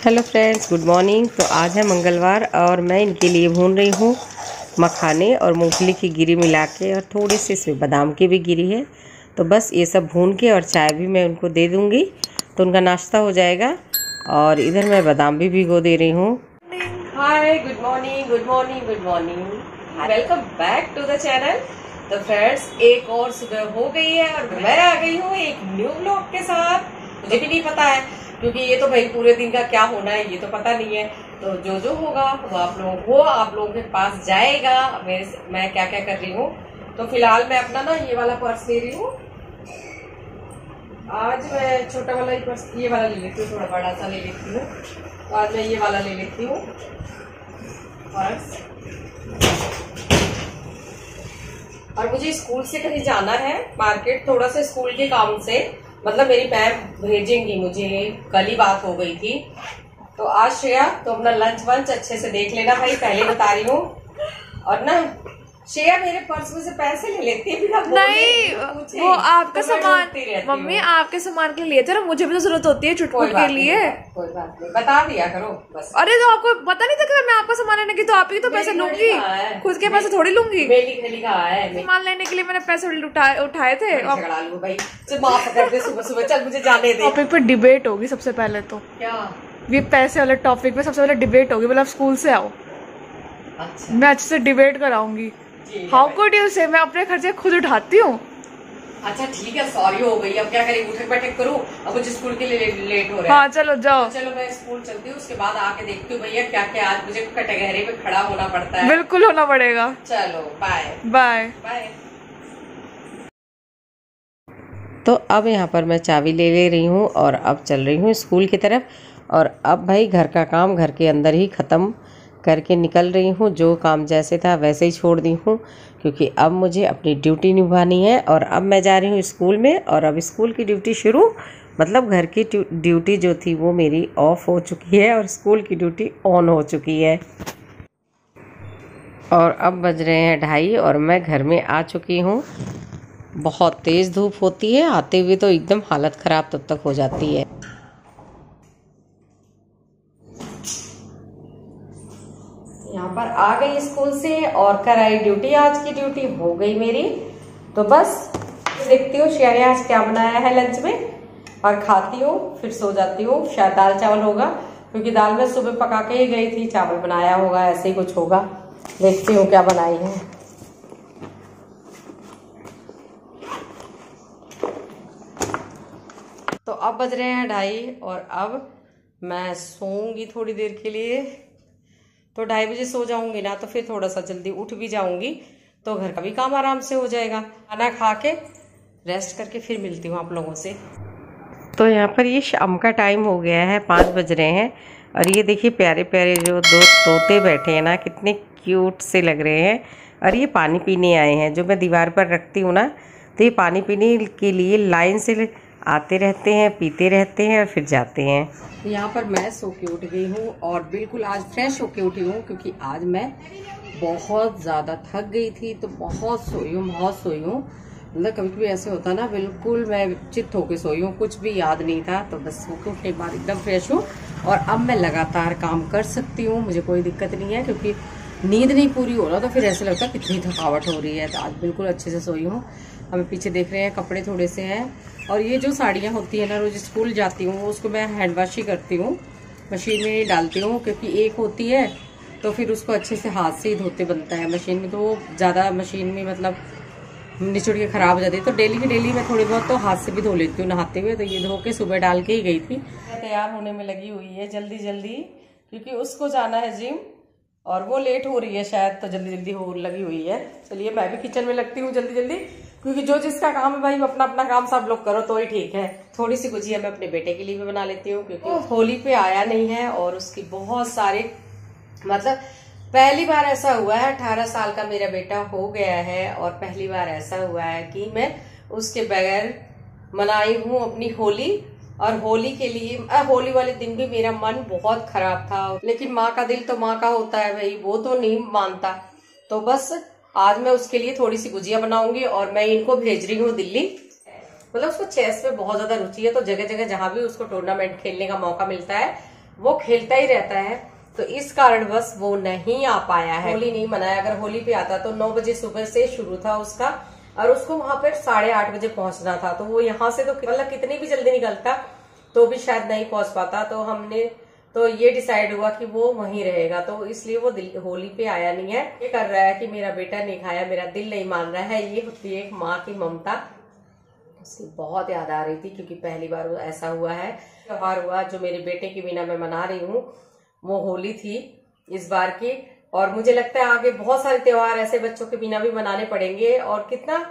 Hello friends, good morning. तो आज है मंगलवार और मैं इनके लिए भून रही हूँ मखाने और मूंगफली की गिरी मिला के, और थोड़ी सी इसमें बादाम की भी गिरी है। तो बस ये सब भून के और चाय भी मैं उनको दे दूँगी तो उनका नाश्ता हो जाएगा। और इधर मैं बादाम भी भिगो दे रही हूँ। Hi, good morning, good morning, good morning. Welcome back to the channel. तो फ्रेंड्स, एक और सुबह हो गई है और मैं आ गई हूँ एक न्यू व्लॉग के साथ। मुझे भी नहीं पता है क्योंकि ये तो भाई पूरे दिन का क्या होना है ये तो पता नहीं है। तो जो होगा वो आप लोगों के पास जाएगा। मैं क्या क्या कर रही हूँ। तो फिलहाल मैं अपना ना ये वाला पर्स ले रही हूँ। आज मैं छोटा वाला ही पर्स, ये वाला ले लेती हूँ, थोड़ा बड़ा सा ले लेती हूँ। तो आज मैं ये वाला ले लेती हूँ पर्स। और मुझे स्कूल से कहीं जाना है मार्केट, थोड़ा सा स्कूल के काम से, मतलब मेरी मैम भेजेंगी मुझे, कल ही बात हो गई थी। तो आज श्रेया तो अपना लंच वंच अच्छे से देख लेना भाई, पहले बता रही हूँ। और ना श्रेया मेरे पर्स में से पैसे ले लेती है बिना नहीं, वो आपका तो सामान मम्मी आपके सामान के लिए थे ना, मुझे भी तो जरूरत होती है चुटपुट के लिए। कोई बात नहीं, बता दिया करो बस। अरे तो आपको पता नहीं था कि मैं आपका सामान लेने की तो आप ही तो पैसे लूंगी, खुद के पैसे थोड़ी लूंगी। सामान लेने के लिए मैंने पैसे उठाए थे। भाई माफ कर दे, सुबह सुबह चल मुझे जाने दे। टॉपिक पे डिबेट होगी सबसे पहले तो। क्या? ये पैसे वाले टॉपिक पे सबसे पहले डिबेट होगी। मतलब स्कूल से आओ, अच्छा मैं अच्छे से डिबेट कराऊंगी। हाउ कुड यू से, मैं अपने खर्चे खुद उठाती हूँ। अच्छा ठीक है, सॉरी हो गई। अब क्या करें, उठक बैठक करूँ, अब मुझे स्कूल के लिए लेट हो रहा है। हाँ चलो जाओ। चलो मैं स्कूल चलती हूँ, उसके बाद आके देखती हूँ भैया क्या क्या आज मुझे कटघरे में खड़ा होना पड़ता है। बिल्कुल होना पड़ेगा। चलो बाय बाय बाय। तो अब यहाँ पर मैं चाबी ले रही हूँ और अब चल रही हूँ स्कूल की तरफ। और अब भाई घर का काम घर के अंदर ही ख़त्म करके निकल रही हूँ। जो काम जैसे था वैसे ही छोड़ दी हूँ क्योंकि अब मुझे अपनी ड्यूटी निभानी है। और अब मैं जा रही हूँ स्कूल में, और अब स्कूल की ड्यूटी शुरू, मतलब घर की ड्यूटी जो थी वो मेरी ऑफ हो चुकी है और स्कूल की ड्यूटी ऑन हो चुकी है। और अब बज रहे हैं 2:30 और मैं घर में आ चुकी हूँ। बहुत तेज़ धूप होती है, आते हुए तो एकदम हालत ख़राब तब तक हो जाती है। यहाँ पर आ गई स्कूल से और कराई ड्यूटी। आज की ड्यूटी हो गई मेरी। तो बस देखती हूँ श्रेया ने आज क्या बनाया है लंच में, और खाती हूँ, फिर सो जाती हूँ। शायद दाल चावल होगा क्योंकि दाल मैं सुबह पका के ही गई थी, चावल बनाया होगा, ऐसे ही कुछ होगा। देखती हूँ क्या बनाई है। तो अब बज रहे हैं 2:30 और अब मैं सोऊंगी थोड़ी देर के लिए। तो 2:30 बजे सो जाऊंगी ना तो फिर थोड़ा सा जल्दी उठ भी जाऊंगी तो घर का भी काम आराम से हो जाएगा। खाना खा के रेस्ट करके फिर मिलती हूँ आप लोगों से। तो यहाँ पर ये शाम का टाइम हो गया है, 5 बज रहे हैं। और ये देखिए प्यारे प्यारे जो 2 तोते बैठे हैं ना, कितने क्यूट से लग रहे हैं। और ये पानी पीने आए हैं। जो मैं दीवार पर रखती हूँ ना, तो ये पानी पीने के लिए लाइन से आते रहते हैं, पीते रहते हैं और फिर जाते हैं। यहाँ पर मैं सो के उठ गई हूँ और बिल्कुल आज फ्रेश होके उठी हूँ क्योंकि आज मैं बहुत ज़्यादा थक गई थी। तो बहुत सोई हूँ। मतलब कभी कभी ऐसे होता ना, बिल्कुल मैं चित्त होके सोई हूँ, कुछ भी याद नहीं था। तो बस सो के उठने के बाद एकदम फ्रेश हूँ और अब मैं लगातार काम कर सकती हूँ, मुझे कोई दिक्कत नहीं है। क्योंकि नींद नहीं पूरी हो रहा तो फिर ऐसे लगता है कितनी थकावट हो रही है। तो आज बिल्कुल अच्छे से सोई हूँ। हमें पीछे देख रहे हैं कपड़े थोड़े से हैं। और ये जो साड़ियाँ होती है ना, रोज स्कूल जाती हूँ उसको मैं हैंड वॉश ही करती हूँ, मशीन में ही डालती हूँ। क्योंकि एक होती है तो फिर उसको अच्छे से हाथ से ही धोते बनता है। मशीन में तो वो ज़्यादा मशीन में मतलब निचुड़ के ख़राब हो जाती है। तो डेली की डेली मैं थोड़ी बहुत तो हाथ से भी धो लेती हूँ नहाते हुए। तो ये धो के सुबह डाल के ही गई थी। तैयार होने में लगी हुई है जल्दी जल्दी, क्योंकि उसको जाना है जिम और वो लेट हो रही है शायद, तो जल्दी जल्दी हो लगी हुई है। चलिए मैं भी किचन में लगती हूँ जल्दी जल्दी, क्योंकि जो जिसका काम है भाई अपना अपना काम सब लोग करो तो ही ठीक है। थोड़ी सी गुजिया मैं अपने बेटे के लिए भी बना लेती हूँ क्योंकि होली पे आया नहीं है और उसकी बहुत सारे, मतलब पहली बार ऐसा हुआ है, 18 साल का मेरा बेटा हो गया है और पहली बार ऐसा हुआ है कि मैं उसके बगैर मनाई हूँ अपनी होली। और होली के लिए होली वाले दिन भी मेरा मन बहुत खराब था, लेकिन माँ का दिल तो माँ का होता है भाई, वो तो नहीं मानता। तो बस आज मैं उसके लिए थोड़ी सी गुजिया बनाऊंगी और मैं इनको भेज रही हूँ दिल्ली। मतलब उसको चेस में बहुत ज्यादा रुचि है, तो जगह जगह जहां भी उसको टूर्नामेंट खेलने का मौका मिलता है वो खेलता ही रहता है, तो इस कारण बस वो नहीं आ पाया है, होली नहीं मनाया। अगर होली पे आता तो 9 बजे सुबह से शुरू था उसका, और उसको वहां पर 8:30 बजे पहुंचना था, तो वो यहाँ से तो मतलब कितनी भी जल्दी निकलता तो भी शायद नहीं पहुंच पाता। तो हमने तो ये डिसाइड हुआ कि वो वहीं रहेगा, तो इसलिए वो होली पे आया नहीं है। ये कर रहा है कि मेरा बेटा नहीं खाया, मेरा दिल नहीं मान रहा है। ये होती है एक माँ की ममता। उसकी बहुत याद आ रही थी क्योंकि पहली बार वो ऐसा हुआ है। त्योहार हुआ जो मेरे बेटे के बिना मैं मना रही हूँ, वो होली थी इस बार की। और मुझे लगता है आगे बहुत सारे त्योहार ऐसे बच्चों के बिना भी मनाने पड़ेंगे। और कितना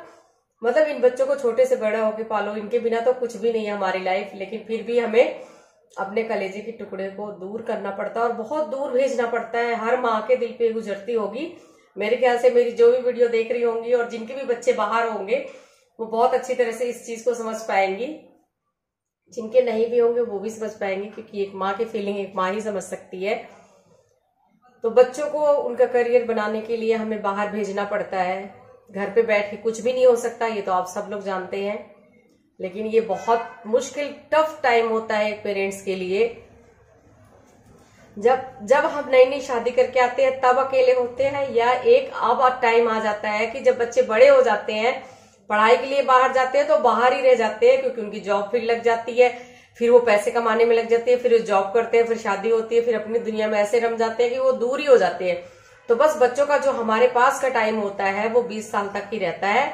मतलब इन बच्चों को छोटे से बड़ा होके पालो, इनके बिना तो कुछ भी नहीं है हमारी लाइफ। लेकिन फिर भी हमें अपने कलेजे के टुकड़े को दूर करना पड़ता है और बहुत दूर भेजना पड़ता है। हर माँ के दिल पे गुजरती होगी मेरे ख्याल से, मेरी जो भी वीडियो देख रही होंगी और जिनके भी बच्चे बाहर होंगे वो बहुत अच्छी तरह से इस चीज को समझ पाएंगी। जिनके नहीं भी होंगे वो भी समझ पाएंगे, क्योंकि एक माँ की फीलिंग एक माँ ही समझ सकती है। तो बच्चों को उनका करियर बनाने के लिए हमें बाहर भेजना पड़ता है। घर पे बैठ के कुछ भी नहीं हो सकता, ये तो आप सब लोग जानते हैं। लेकिन ये बहुत मुश्किल टफ टाइम होता है एक पेरेंट्स के लिए। जब हम नई नई शादी करके आते हैं तब अकेले होते हैं, या एक अब टाइम आ जाता है कि जब बच्चे बड़े हो जाते हैं, पढ़ाई के लिए बाहर जाते हैं तो बाहर ही रह जाते हैं, क्योंकि उनकी जॉब फिर लग जाती है, फिर वो पैसे कमाने में लग जाते हैं, फिर वो जॉब करते हैं, फिर शादी होती है, फिर अपनी दुनिया में ऐसे रम जाते हैं कि वो दूर ही हो जाते हैं। तो बस बच्चों का जो हमारे पास का टाइम होता है वो 20 साल तक ही रहता है,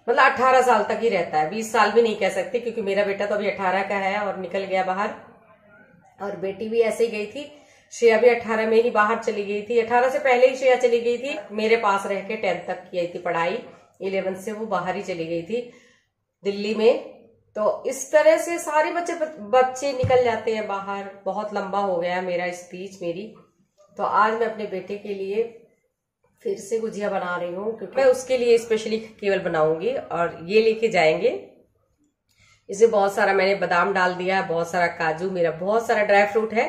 मतलब 18 साल तक ही रहता है। 20 साल भी नहीं कह सकती, क्योंकि मेरा बेटा तो अभी 18 का है और निकल गया बाहर। और बेटी भी ऐसे ही गई थी, श्रेया भी 18 में ही बाहर चली गई थी। 18 से पहले ही श्रेया चली गई थी, मेरे पास रह के 10th तक की थी पढ़ाई। 11th से वो बाहर ही चली गई थी दिल्ली में। तो इस तरह से सारे बच्चे निकल जाते हैं बाहर। बहुत लंबा हो गया मेरा स्पीच मेरी। तो आज मैं अपने बेटे के लिए फिर से गुजिया बना रही हूँ, क्योंकि मैं उसके लिए स्पेशली केवल बनाऊंगी और ये लेके जाएंगे। इसमें बहुत सारा मैंने बादाम डाल दिया, बहुत सारा काजू, मेरा बहुत सारा ड्राई फ्रूट है,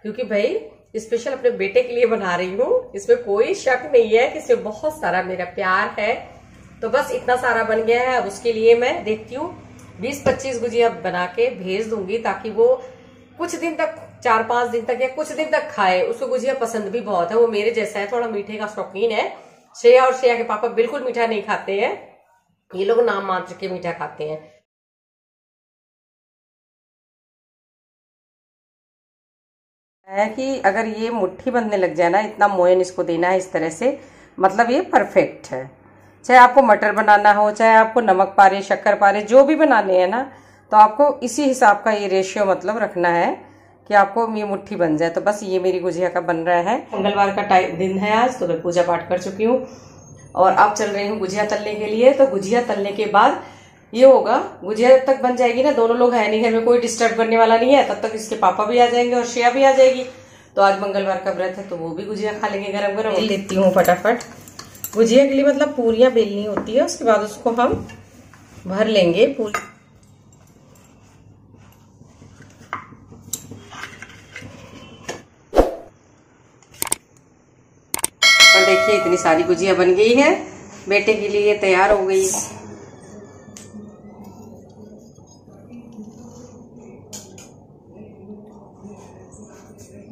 क्योंकि भाई स्पेशल अपने बेटे के लिए बना रही हूँ। इसमें कोई शक नहीं है कि इसमें बहुत सारा मेरा प्यार है। तो बस इतना सारा बन गया है। अब उसके लिए मैं देखती हूँ 20-25 गुजिया बना के भेज दूंगी, ताकि वो कुछ दिन तक, 4-5 दिन तक या कुछ दिन तक खाए। उसको गुजिया पसंद भी बहुत है, वो मेरे जैसा है, थोड़ा मीठे का शौकीन है। श्रेया और श्रेया के पापा बिल्कुल मीठा नहीं खाते हैं, ये लोग नाम मात्र के मीठा खाते हैं। है कि अगर ये मुट्ठी बनने लग जाए ना, इतना मोयन इसको देना है इस तरह से, मतलब ये परफेक्ट है। चाहे आपको मटर बनाना हो, चाहे आपको नमक पारे, शक्कर पारे, जो भी बनाने हैं ना, तो आपको इसी हिसाब का ये रेशियो मतलब रखना है कि आपको ये मुट्ठी बन जाए। तो बस ये मेरी गुजिया का बन रहा है। मंगलवार का दिन है आज, तो मैं पूजा पाठ कर चुकी हूँ और अब चल रही हूँ गुजिया तलने के लिए। तो गुजिया तलने के बाद ये होगा, गुजिया जब तक बन जाएगी ना, दोनों लोग है नहीं घर में, कोई डिस्टर्ब करने वाला नहीं है, तब तक इसके पापा भी आ जाएंगे और श्रेया भी आ जाएगी। तो आज मंगलवार का व्रत है, तो वो भी गुजिया खा लेंगे गरम गरम। लेती हूँ फटाफट गुजिया के लिए, मतलब पूरियां बेलनी होती है, उसके बाद उसको हम भर लेंगे पूरी। और देखिए इतनी सारी गुजिया बन गई है, बेटे के लिए तैयार हो गई।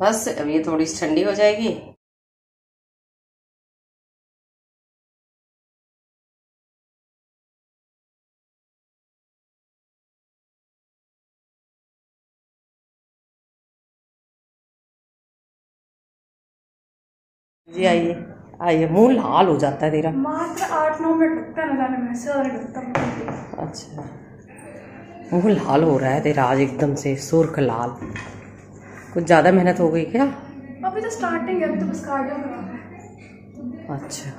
बस अब ये थोड़ी ठंडी हो जाएगी। जी आइए आइए, मुंह लाल हो जाता है तेरा। मात्र 8-9 मिनट लगता है लगाने में, से लगता। अच्छा, मुंह लाल हो रहा है तेरा आज एकदम से, सुर्ख लाल। कुछ ज्यादा मेहनत हो गई क्या? अभी तो स्टार्टिंग है, अभी तो बस कार्डियो कर रहा है। अच्छा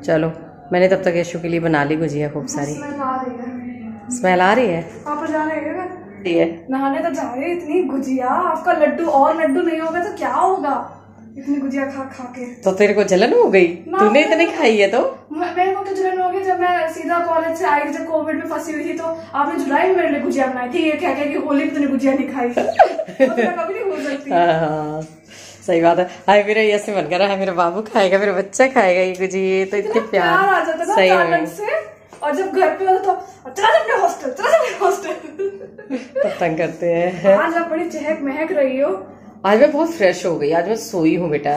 चलो, मैंने तब तक यशु के लिए बना ली गुजिया खूब सारी। स्मेल आ रही है। पापा जा रहे हैं नहाने, तो जा रहे हैं। इतनी गुजिया, आपका लड्डू और लड्डू नहीं होगा तो क्या होगा, इतनी गुजिया खा खा के। तो तेरे को जलन हो गई? तूने इतनी खाई है तो? मेरे को तो जलन हो गई जब मैं सीधा कॉलेज से आई, जब कोविड में फंसी हुई थी, तो आपने जुलाई में मेरे लिए गुजिया बनाई थी। ये क्या कि होली में तूने गुजिया नहीं खाई, तो कभी नहीं भूल सकती। हाँ सही बात है। हाय मेरा ऐसे मन कर रहा है, मेरा बाबू खाएगा, मेरा बच्चा खाएगा ये गुजिया, तो इतने प्यार आ जाता है। और जब घर पे हो तो चला जा अपने हॉस्टल, चला जा अपने हॉस्टल। तब तंग करते हैं। आज आप बड़ी चहक महक रही हो। आज मैं बहुत फ्रेश हो गई, आज मैं सोई हूँ बेटा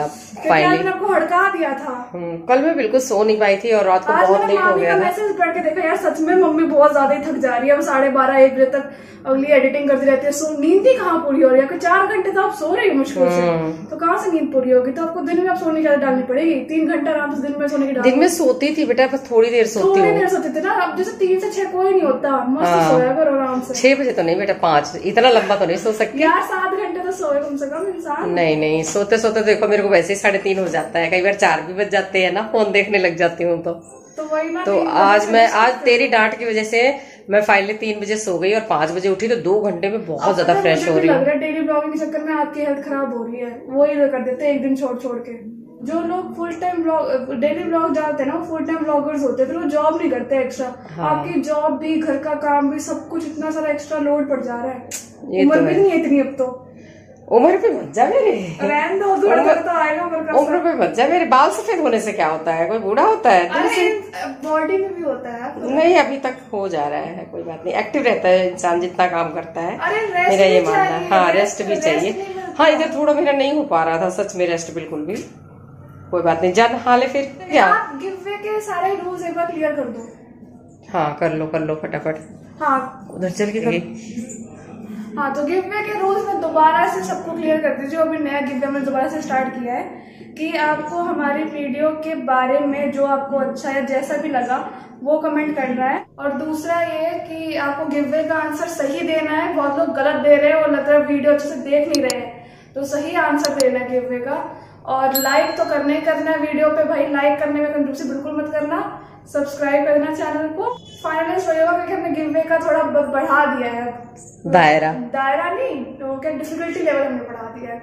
फाइनली। मैंने आपको हड़का दिया था। कल मैं बिल्कुल सो नहीं पाई थी और रात को बहुत लेट हो गया था। मैसेज पढ़ के देखा यार, सच में मम्मी बहुत ज्यादा ही थक जा रही है। 12:30-1 बजे तक अगली एडिटिंग करती रहती है। नींद ही कहाँ पूरी हो रही है? 4 घंटे तो आप सो रही हो मुश्किल से, तो कहाँ से नींद पूरी होगी? तो आपको दिन में आप सोने की आदत डालनी पड़ेगी। 3 घंटा आराम से दिन में सोने की। दिन में सोती थी बेटा, बस थोड़ी देर सोती हूँ। थोड़ी देर सोती थी ना, अब जैसे 3 से 6 कोई नहीं होता, मस्त सोया करो आराम से। 6 बजे तो नहीं बेटा, 5, इतना लंबा तो नहीं सो सकती यार। 7 घंटे तो सोए कम से कम इंसान। नहीं, सोते सोते देखो मेरे को वैसे ही 3:30 हो जाता है, कई बार 4 भी बज जाते हैं ना, फोन देखने लग जाती हूँ तो वही ना। तो आज तेरी डांट की वजह से मैं फाइनली 3 बजे सो गई और 5 बजे उठी, तो 2 घंटे में बहुत ज्यादा फ्रेश हो रही हूँ। डेली ब्लॉगिंग के चक्कर में आपकी हेल्थ खराब हो रही है, वो ही कर देते हैं एक दिन छोड़ के। जो लोग फुल टाइम डेली ब्लॉग डालते हैं ना, वो फुल टाइम ब्लॉगर्स होते हैं, फिर वो जॉब नहीं करते एक्स्ट्रा। आपकी जॉब भी, घर का काम भी, सब कुछ इतना सारा एक्स्ट्रा लोड पड़ जा रहा है। उम्र भी नहीं है इतनी अब तो। उम्र पे मत जा मेरे, उम्र पे मत जा मेरे। बाल सफेद होने से क्या होता है? कोई बूढ़ा होता है? बॉडी में भी होता है। नहीं, अभी तक हो जा रहा है, कोई बात नहीं। एक्टिव रहता है इंसान जितना काम करता है, मेरा ये मानना है। हाँ, रेस्ट भी चाहिए। हाँ, इधर थोड़ा मेरा नहीं हो पा रहा था सच में रेस्ट, बिल्कुल भी। कोई बात नहीं, जा नहा ले फिर। क्या आप गिववे के सारे रूल्स एक बार क्लियर कर दो। हाँ, कर लो फटाफट। हाँ, उधर चल के कर। हाँ, तो गिववे के रूल्स में दोबारा से सबको क्लियर कर दीजिए। अभी नया गिववे में दोबारा से स्टार्ट किया है कि आपको हमारी वीडियो के बारे में जो आपको अच्छा या जैसा भी लगा वो कमेंट करना है। और दूसरा ये कि आपको गिववे का आंसर सही देना है। बहुत लोग गलत दे रहे हैं और लग रहा है वीडियो अच्छे से देख नहीं रहे हैं, तो सही आंसर देना है गिववे का। और लाइक तो करना ही करना है वीडियो पे भाई, लाइक करने में कंजूसी बिल्कुल मत करना। सब्सक्राइब करना चैनल को। फाइनलाइज हो जाएगा क्योंकि हमने गिववे का थोड़ा बढ़ा दिया है दायरा नहीं, तो क्या डिफिकल्टी लेवल हमने बढ़ा दिया है।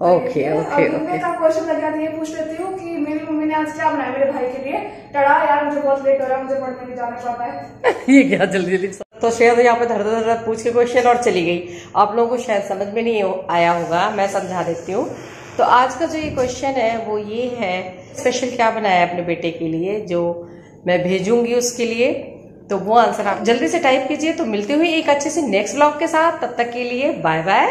ओके। गिववे का क्वेश्चन लगा ये पूछ लेती हूँ कि मेरी मम्मी ने आज क्या बनाया मेरे भाई के लिए। टड़ा यार, मुझे बहुत लेट हो रहा है, मुझे पढ़ने नहीं जाना पाता है। ये क्या जल्दी तो श्रेया तो यहाँ पे धर पूछ के क्वेश्चन और चली गई। आप लोगों को शायद समझ में नहीं आया होगा, मैं समझा देती हूँ। तो आज का जो ये क्वेश्चन है वो ये है, स्पेशल क्या बनाया है अपने बेटे के लिए जो मैं भेजूंगी उसके लिए। तो वो आंसर आप जल्दी से टाइप कीजिए। तो मिलते हुए एक अच्छे से नेक्स्ट व्लॉग के साथ, तब तक के लिए बाय बाय।